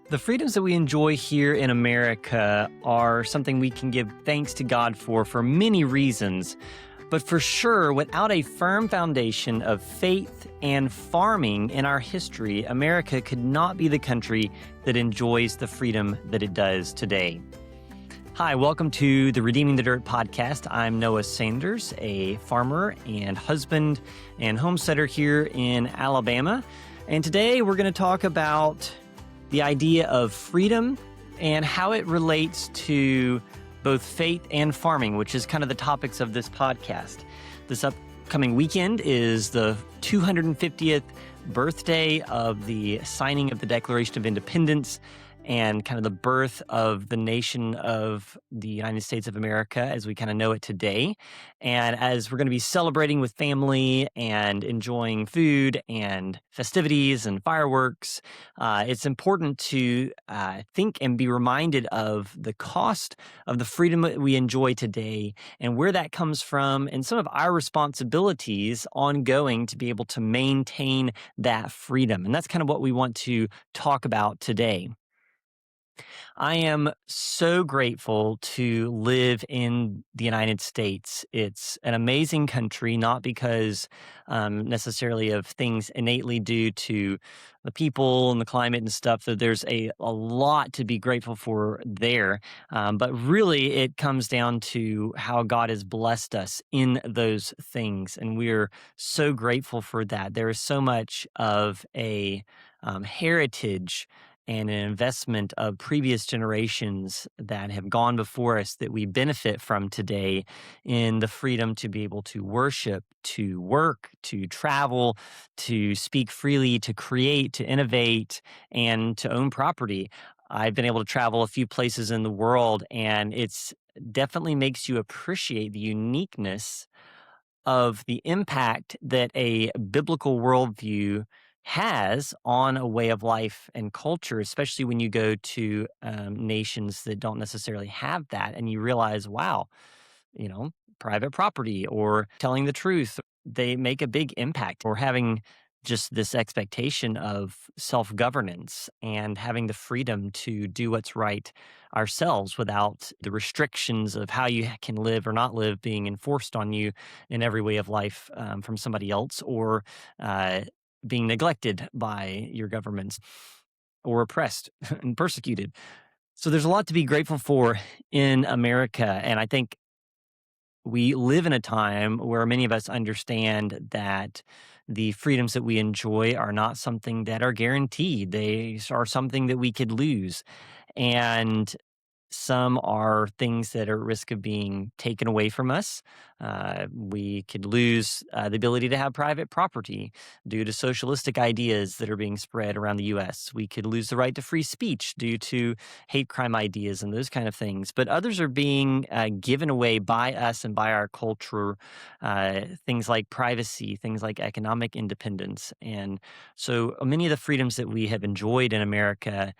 The freedoms that we enjoy here in America are something we can give thanks to God for many reasons. But for sure, without a firm foundation of faith and farming in our history, America could not be the country that enjoys the freedom that it does today. Hi, welcome to the Redeeming the Dirt podcast. I'm Noah Sanders, a farmer and husband and homesteader here in Alabama. And today we're going to talk about the idea of freedom and how it relates to both faith and farming, which is kind of the topics of this podcast. This upcoming weekend is the 250th birthday of the signing of the Declaration of Independence and kind of the birth of the nation of the United States of America as we kind of know it today. And as we're going to be celebrating with family and enjoying food and festivities and fireworks, it's important to think and be reminded of the cost of the freedom that we enjoy today and where that comes from and some of our responsibilities ongoing to be able to maintain that freedom. And that's kind of what we want to talk about today. I am so grateful to live in the United States. It's an amazing country, not because necessarily of things innately due to the people and the climate and stuff, that there's a lot to be grateful for there. But really, it comes down to how God has blessed us in those things. And we're so grateful for that. There is so much of a heritage and an investment of previous generations that have gone before us that we benefit from today in the freedom to be able to worship, to work, to travel, to speak freely, to create, to innovate, and to own property. I've been able to travel a few places in the world, and it's definitely makes you appreciate the uniqueness of the impact that a biblical worldview has on a way of life and culture, especially when you go to nations that don't necessarily have that, and you realize, wow, private property or telling the truth, they make a big impact. Or having just this expectation of self-governance and having the freedom to do what's right ourselves without the restrictions of how you can live or not live being enforced on you in every way of life from somebody else, or being neglected by your governments or oppressed and persecuted. So there's a lot to be grateful for in America. And I think we live in a time where many of us understand that the freedoms that we enjoy are not something that are guaranteed. They are something that we could lose. And some are things that are at risk of being taken away from us. We could lose the ability to have private property due to socialistic ideas that are being spread around the U.S. We could lose the right to free speech due to hate crime ideas and those kind of things. But others are being given away by us and by our culture, things like privacy, things like economic independence. And so many of the freedoms that we have enjoyed in America,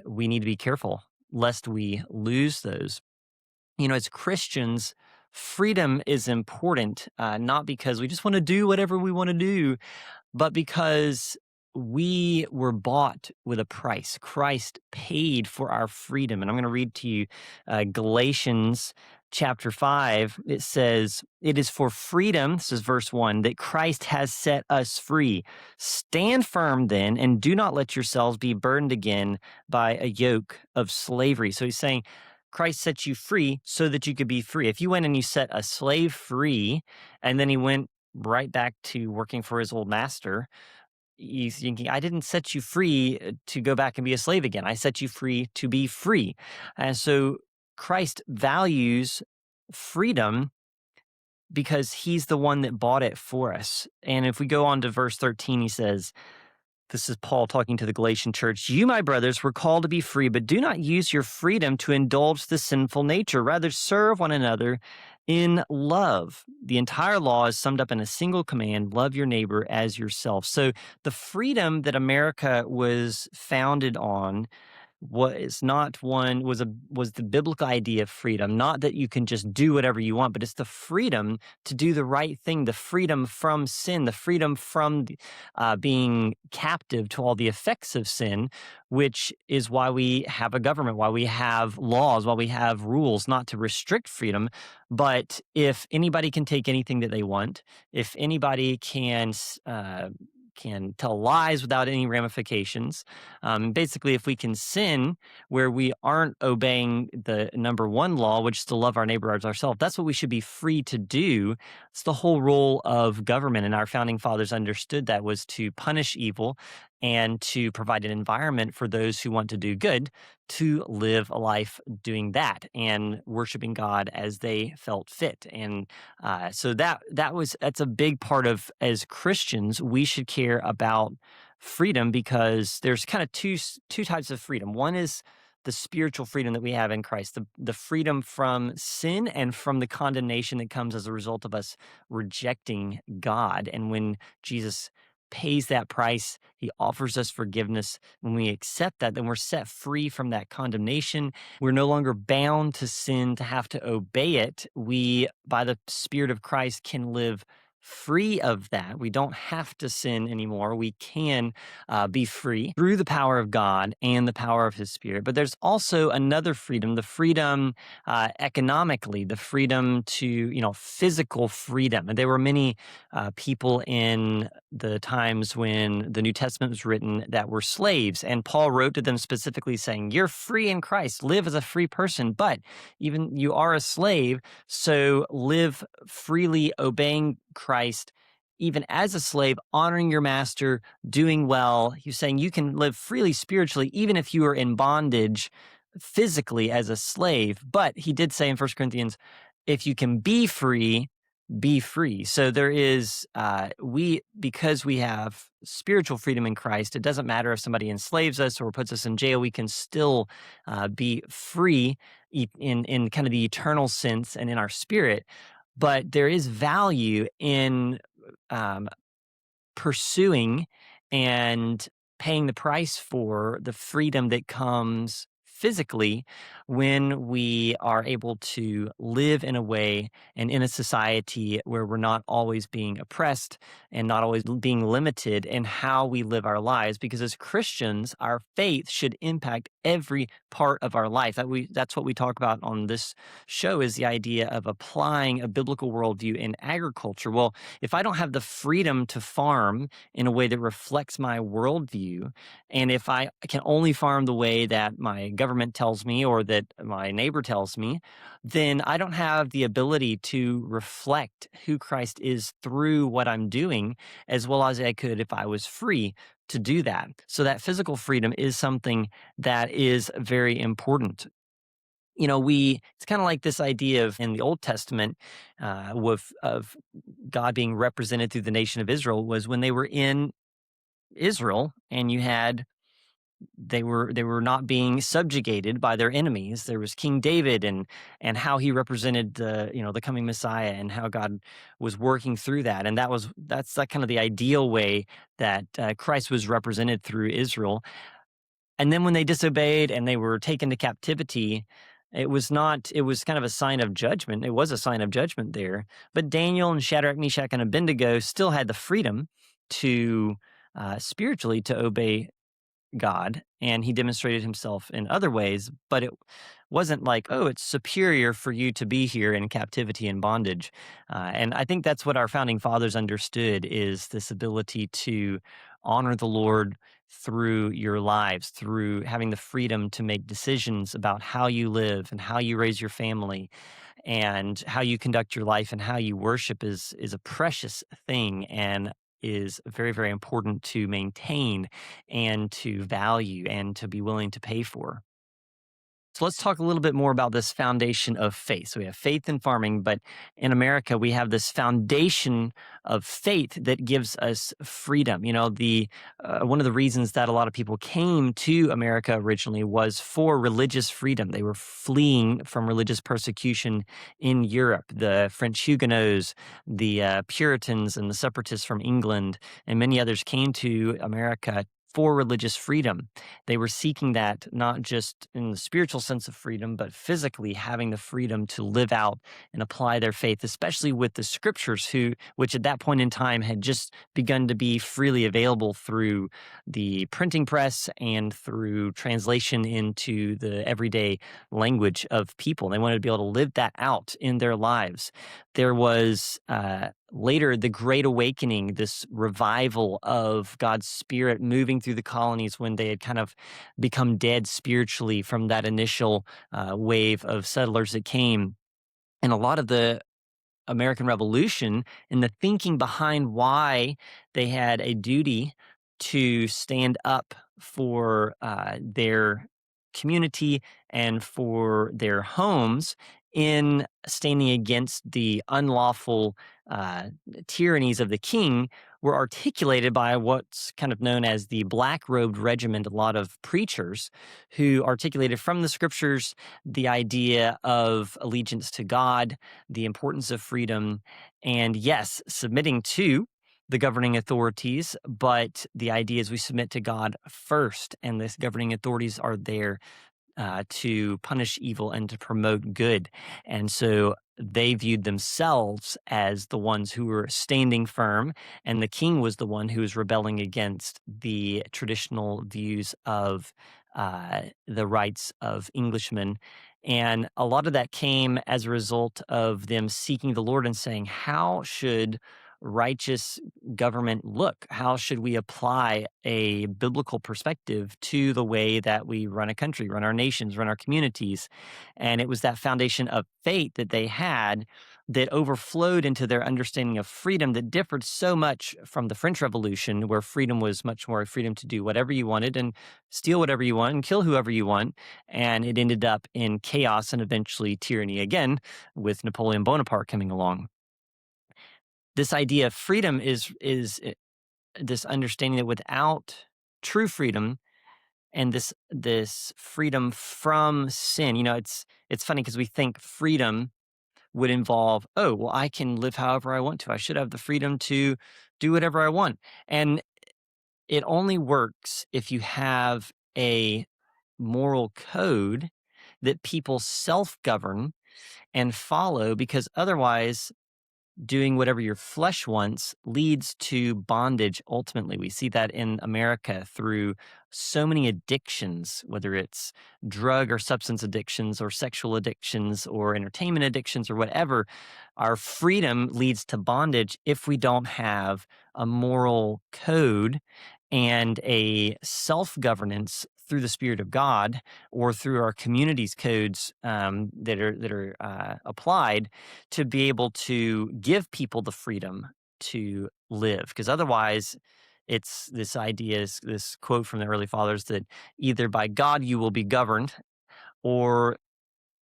we need to be careful lest we lose those. As Christians, freedom is important, not because we just want to do whatever we want to do, but because we were bought with a price. Christ paid for our freedom. And I'm going to read to you Galatians chapter 5. It says, "It is for freedom," this is verse 1, "that Christ has set us free. Stand firm then, and do not let yourselves be burdened again by a yoke of slavery." So he's saying, Christ set you free so that you could be free. If you went and you set a slave free, and then he went right back to working for his old master, he's thinking, I didn't set you free to go back and be a slave again. I set you free to be free. And so Christ values freedom because he's the one that bought it for us. And if we go on to verse 13, he says, this is Paul talking to the Galatian church, "You, my brothers, were called to be free, but do not use your freedom to indulge the sinful nature. Rather, serve one another in love." The entire law is summed up in a single command: love your neighbor as yourself. So the freedom that America was founded on was the biblical idea of freedom. Not that you can just do whatever you want, but it's the freedom to do the right thing, the freedom from sin, the freedom from being captive to all the effects of sin, which is why we have a government, why we have laws, why we have rules, not to restrict freedom. But if anybody can take anything that they want, if anybody can tell lies without any ramifications. Basically, if we can sin where we aren't obeying the number one law, which is to love our neighbor as ourselves, that's what we should be free to do. It's the whole role of government, and our founding fathers understood that was to punish evil and to provide an environment for those who want to do good to live a life doing that and worshiping God as they felt fit. And so that's a big part of, as Christians, we should care about freedom, because there's kind of two types of freedom. One is the spiritual freedom that we have in Christ, the freedom from sin and from the condemnation that comes as a result of us rejecting God. And when Jesus pays that price, he offers us forgiveness. When we accept that, then we're set free from that condemnation. We're no longer bound to sin to have to obey it. We, by the Spirit of Christ, can live free of that. We don't have to sin anymore. We can be free through the power of God and the power of his Spirit. But there's also another freedom, the freedom economically, the freedom to, physical freedom. And there were many people in the times when the New Testament was written that were slaves. And Paul wrote to them specifically saying, you're free in Christ, live as a free person, but even you are a slave, so live freely, obeying Christ, even as a slave, honoring your master, doing well. He's saying you can live freely spiritually, even if you are in bondage physically as a slave. But he did say in 1 Corinthians, if you can be free, be free. So there is, because we have spiritual freedom in Christ, it doesn't matter if somebody enslaves us or puts us in jail, we can still be free in kind of the eternal sense and in our spirit. But there is value in pursuing and paying the price for the freedom that comes physically when we are able to live in a way and in a society where we're not always being oppressed and not always being limited in how we live our lives. Because as Christians, our faith should impact every part of our life. That's what we talk about on this show, is the idea of applying a biblical worldview in agriculture. Well, if I don't have the freedom to farm in a way that reflects my worldview, and if I can only farm the way that my government tells me or that my neighbor tells me, then I don't have the ability to reflect who Christ is through what I'm doing as well as I could if I was free to do that. So that physical freedom is something that is very important. It's kind of like this idea of in the Old Testament of God being represented through the nation of Israel was when they were in Israel and they were not being subjugated by their enemies. There was King David and how he represented the coming Messiah and how God was working through that. And that's like kind of the ideal way that Christ was represented through Israel. And then when they disobeyed and they were taken to captivity, it was kind of a sign of judgment. It was a sign of judgment there. But Daniel and Shadrach, Meshach, and Abednego still had the freedom to spiritually to obey God, and he demonstrated himself in other ways, but it wasn't like, oh, it's superior for you to be here in captivity and bondage. And I think that's what our founding fathers understood, is this ability to honor the Lord through your lives, through having the freedom to make decisions about how you live and how you raise your family and how you conduct your life and how you worship is a precious thing and is very, very important to maintain and to value and to be willing to pay for. So let's talk a little bit more about this foundation of faith. So we have faith in farming, but in America, we have this foundation of faith that gives us freedom. One of the reasons that a lot of people came to America originally was for religious freedom. They were fleeing from religious persecution in Europe. The French Huguenots, the Puritans, and the separatists from England, and many others came to America for religious freedom. They were seeking that not just in the spiritual sense of freedom, but physically having the freedom to live out and apply their faith, especially with the scriptures, which at that point in time had just begun to be freely available through the printing press and through translation into the everyday language of people. They wanted to be able to live that out in their lives. There was later the Great Awakening, this revival of God's Spirit moving through the colonies when they had kind of become dead spiritually from that initial wave of settlers that came. And a lot of the American Revolution and the thinking behind why they had a duty to stand up for their community and for their homes in standing against the unlawful uh, tyrannies of the king were articulated by what's kind of known as the black-robed regiment, a lot of preachers who articulated from the scriptures the idea of allegiance to God, the importance of freedom, and yes, submitting to the governing authorities, but the idea is we submit to God first, and the governing authorities are there to punish evil and to promote good. And so they viewed themselves as the ones who were standing firm, and the king was the one who was rebelling against the traditional views of the rights of Englishmen. And a lot of that came as a result of them seeking the Lord and saying, how should righteous government look? How should we apply a biblical perspective to the way that we run a country, run our nations, run our communities? And it was that foundation of faith that they had that overflowed into their understanding of freedom that differed so much from the French Revolution, where freedom was much more freedom to do whatever you wanted and steal whatever you want and kill whoever you want. And it ended up in chaos and eventually tyranny again, with Napoleon Bonaparte coming along. This idea of freedom is this understanding that without true freedom and this freedom from sin, it's funny because we think freedom would involve, oh, well, I can live however I want to. I should have the freedom to do whatever I want. And it only works if you have a moral code that people self-govern and follow, because otherwise doing whatever your flesh wants leads to bondage. Ultimately, we see that in America through so many addictions, whether it's drug or substance addictions or sexual addictions or entertainment addictions or whatever. Our freedom leads to bondage if we don't have a moral code and a self-governance through the Spirit of God or through our community's codes that are applied to be able to give people the freedom to live. Because otherwise, it's this idea, this quote from the early fathers, that either by God you will be governed, or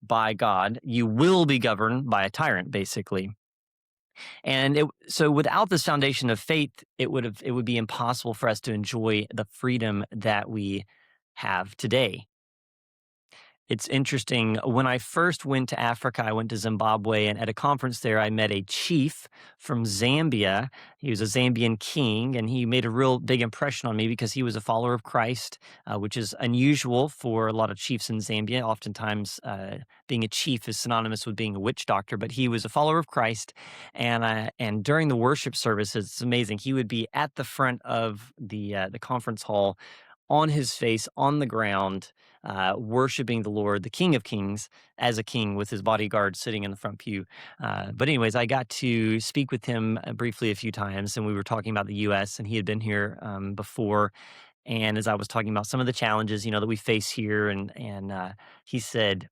by God you will be governed by a tyrant, basically. And so without this foundation of faith, it would be impossible for us to enjoy the freedom that we have today. It's interesting. When I first went to Africa, I went to Zimbabwe, and at a conference there, I met a chief from Zambia. He was a Zambian king, and he made a real big impression on me because he was a follower of Christ, which is unusual for a lot of chiefs in Zambia. Oftentimes, being a chief is synonymous with being a witch doctor, but he was a follower of Christ. And during the worship services, it's amazing. He would be at the front of the conference hall, on his face, on the ground, worshiping the Lord, the King of Kings, as a king with his bodyguard sitting in the front pew. But anyways, I got to speak with him briefly a few times, and we were talking about the U.S., and he had been here before. And as I was talking about some of the challenges, that we face here, and he said,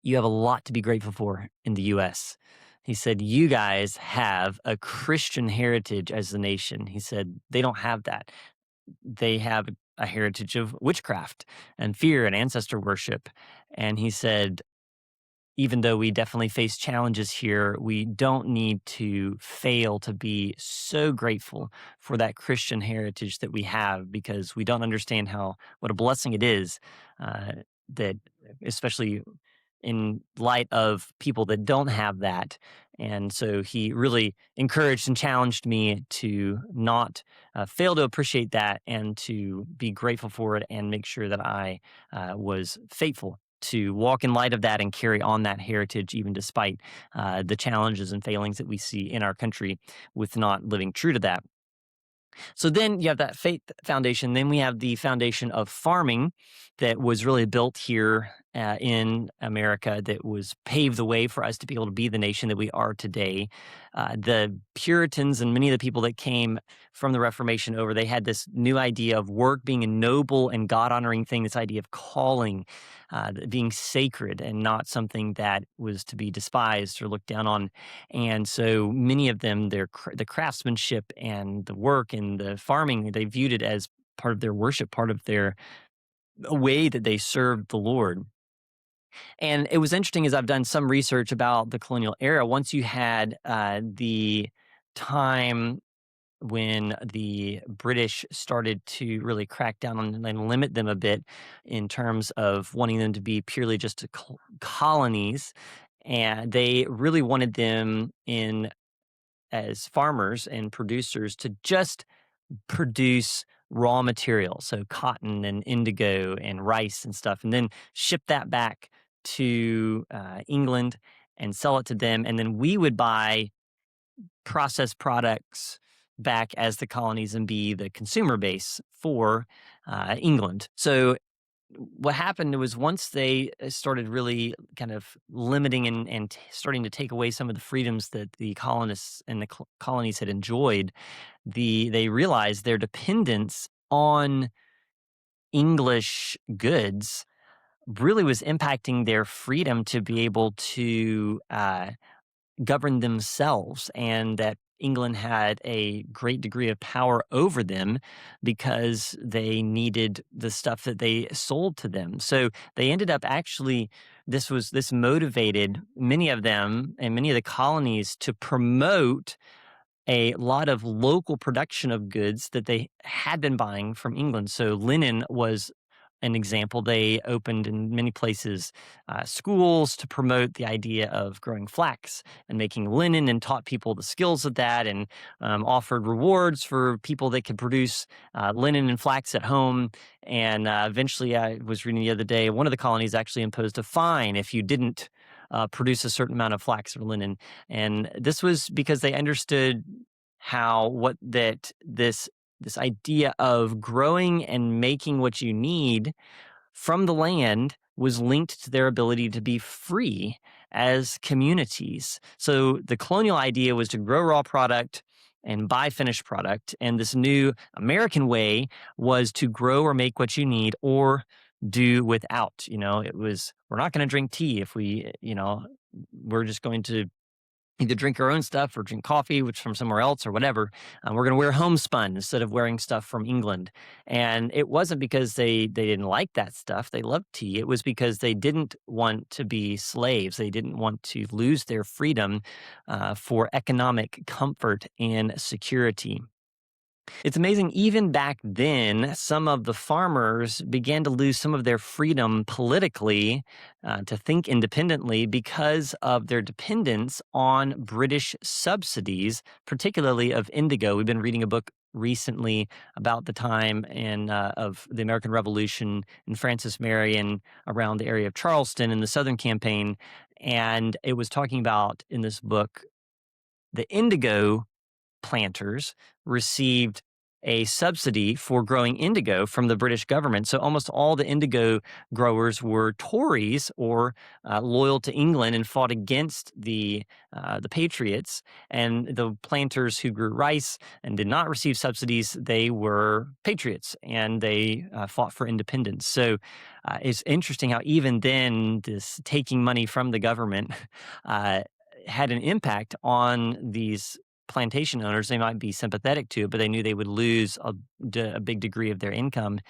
you have a lot to be grateful for in the U.S. He said, you guys have a Christian heritage as a nation. He said, they don't have that. They have a heritage of witchcraft and fear and ancestor worship. And he said, even though we definitely face challenges here, we don't need to fail to be so grateful for that Christian heritage that we have, because we don't understand what a blessing it is that, especially in light of people that don't have that. And so he really encouraged and challenged me to not fail to appreciate that and to be grateful for it and make sure that I was faithful to walk in light of that and carry on that heritage, even despite the challenges and failings that we see in our country with not living true to that. So then you have that faith foundation. Then we have the foundation of farming that was really built here in America, that was paved the way for us to be able to be the nation that we are today. The Puritans and many of the people that came from the Reformation over, they had this new idea of work being a noble and God honoring thing, this idea of calling, being sacred and not something that was to be despised or looked down on. And so many of them, the craftsmanship and the work and the farming, they viewed it as part of their worship, part of their way that they served the Lord. And it was interesting as I've done some research about the colonial era. Once you had the time when the British started to really crack down on and limit them a bit in terms of wanting them to be purely just colonies, and they really wanted them in as farmers and producers to just produce raw materials, so cotton and indigo and rice and stuff, and then ship that back to England and sell it to them. And then we would buy processed products back as the colonies and be the consumer base for England. So what happened was once they started really kind of limiting and starting to take away some of the freedoms that the colonists and the colonies had enjoyed, they realized their dependence on English goods really was impacting their freedom to be able to govern themselves, and that England had a great degree of power over them because they needed the stuff that they sold to them. So they ended up actually, this motivated many of them and many of the colonies to promote a lot of local production of goods that they had been buying from England. So linen was an example. They opened in many places schools to promote the idea of growing flax and making linen, and taught people the skills of that, and offered rewards for people that could produce linen and flax at home. And eventually, I was reading the other day, one of the colonies actually imposed a fine if you didn't produce a certain amount of flax or linen. And this was because they understood how what that this idea of growing and making what you need from the land was linked to their ability to be free as communities. So the colonial idea was to grow raw product and buy finished product. And this new American way was to grow or make what you need or do without. It was, we're not going to drink tea if we're just going to either drink our own stuff or drink coffee, which from somewhere else or whatever. We're going to wear homespun instead of wearing stuff from England. And it wasn't because they didn't like that stuff. They loved tea. It was because they didn't want to be slaves. They didn't want to lose their freedom for economic comfort and security. It's amazing, even back then, some of the farmers began to lose some of their freedom politically to think independently because of their dependence on British subsidies, particularly of indigo. We've been reading a book recently about the time of the American Revolution and Francis Marion around the area of Charleston in the Southern Campaign. And it was talking about, in this book, the indigo planters received a subsidy for growing indigo from the British government. So almost all the indigo growers were Tories or loyal to England and fought against the Patriots. And the planters who grew rice and did not receive subsidies, they were patriots, and they fought for independence. So it's interesting how even then this taking money from the government had an impact on these plantation owners. They might be sympathetic to it, but they knew they would lose a big degree of their income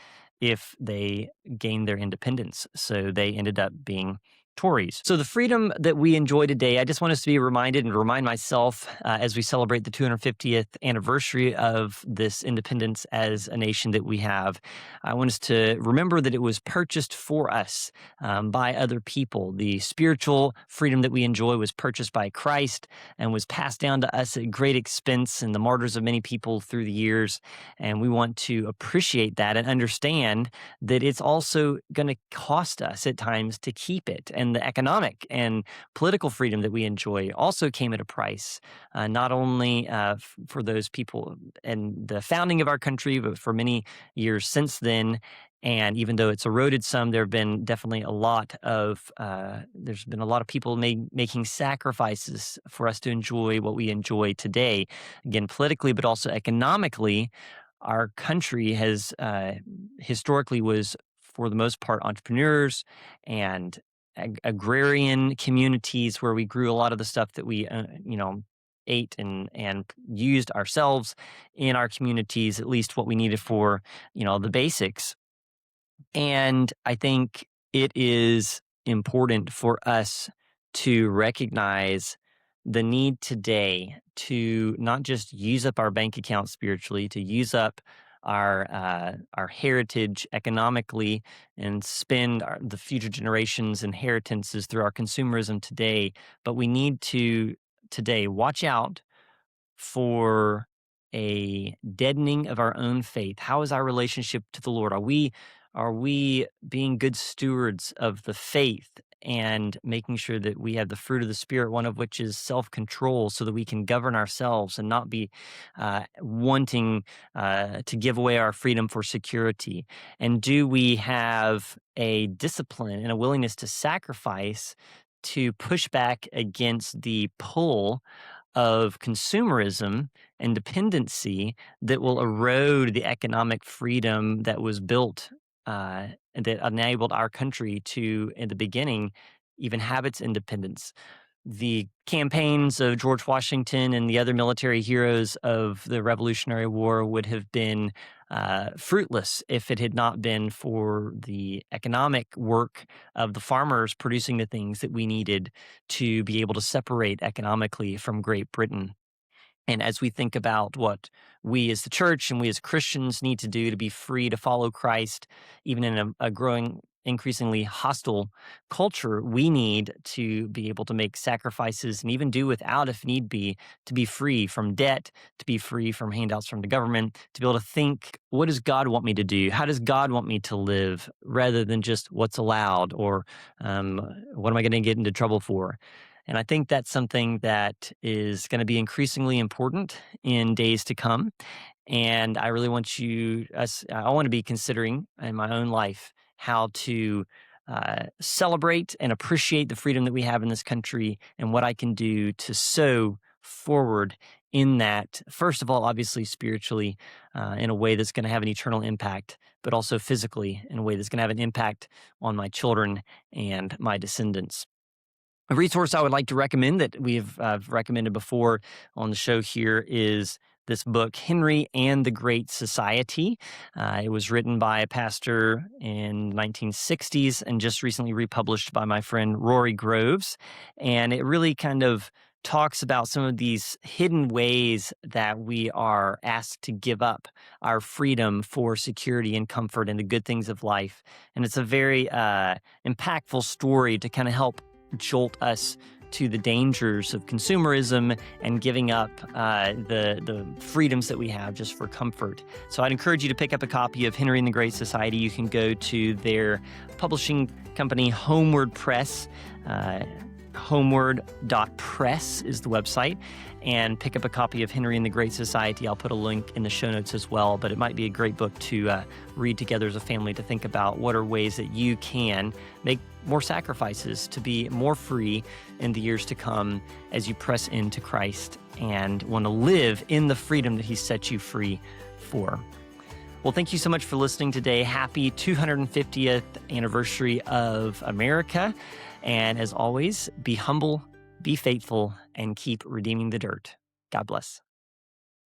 if they gained their independence. So they ended up being Tories. So the freedom that we enjoy today, I just want us to be reminded and remind myself as we celebrate the 250th anniversary of this independence as a nation that we have. I want us to remember that it was purchased for us by other people. The spiritual freedom that we enjoy was purchased by Christ and was passed down to us at great expense and the martyrs of many people through the years. And we want to appreciate that and understand that it's also going to cost us at times to keep it. And the economic and political freedom that we enjoy also came at a price, not only for those people and the founding of our country, but for many years since then. And even though it's eroded some, there's been a lot of people making sacrifices for us to enjoy what we enjoy today. Again, politically, but also economically, our country has historically was, for the most part, entrepreneurs and agrarian communities where we grew a lot of the stuff that we, ate and used ourselves in our communities, at least what we needed for, the basics. And I think it is important for us to recognize the need today to not just use up our bank account spiritually, to use up our heritage economically and spend the future generations' inheritances through our consumerism today, but we need to today watch out for a deadening of our own faith. How is our relationship to the Lord? Are we being good stewards of the faith and making sure that we have the fruit of the Spirit, one of which is self-control, so that we can govern ourselves and not be wanting to give away our freedom for security? And do we have a discipline and a willingness to sacrifice to push back against the pull of consumerism and dependency that will erode the economic freedom that was built that enabled our country to, in the beginning, even have its independence? The campaigns of George Washington and the other military heroes of the Revolutionary War would have been fruitless if it had not been for the economic work of the farmers producing the things that we needed to be able to separate economically from Great Britain. And as we think about what we as the church and we as Christians need to do to be free to follow Christ, even in a growing, increasingly hostile culture, we need to be able to make sacrifices and even do without, if need be, to be free from debt, to be free from handouts from the government, to be able to think, what does God want me to do? How does God want me to live? Rather than just what's allowed or what am I going to get into trouble for? And I think that's something that is going to be increasingly important in days to come. And I really want I want to be considering in my own life how to celebrate and appreciate the freedom that we have in this country and what I can do to sow forward in that, first of all, obviously spiritually, in a way that's going to have an eternal impact, but also physically in a way that's going to have an impact on my children and my descendants. A resource I would like to recommend that we've recommended before on the show here is this book, Henry and the Great Society. It was written by a pastor in the 1960s and just recently republished by my friend Rory Groves. And it really kind of talks about some of these hidden ways that we are asked to give up our freedom for security and comfort and the good things of life. And it's a very impactful story to kind of help jolt us to the dangers of consumerism and giving up the freedoms that we have just for comfort. So I'd encourage you to pick up a copy of Henry and the Great Society. You can go to their publishing company, Homeward Press. Homeward.press is the website, and pick up a copy of Henry and the Great Society. I'll put a link in the show notes as well, but it might be a great book to read together as a family to think about what are ways that you can make more sacrifices to be more free in the years to come as you press into Christ and want to live in the freedom that He set you free for. Well, thank you so much for listening today. Happy 250th anniversary of America. And as always, be humble, be faithful, and keep redeeming the dirt. God bless.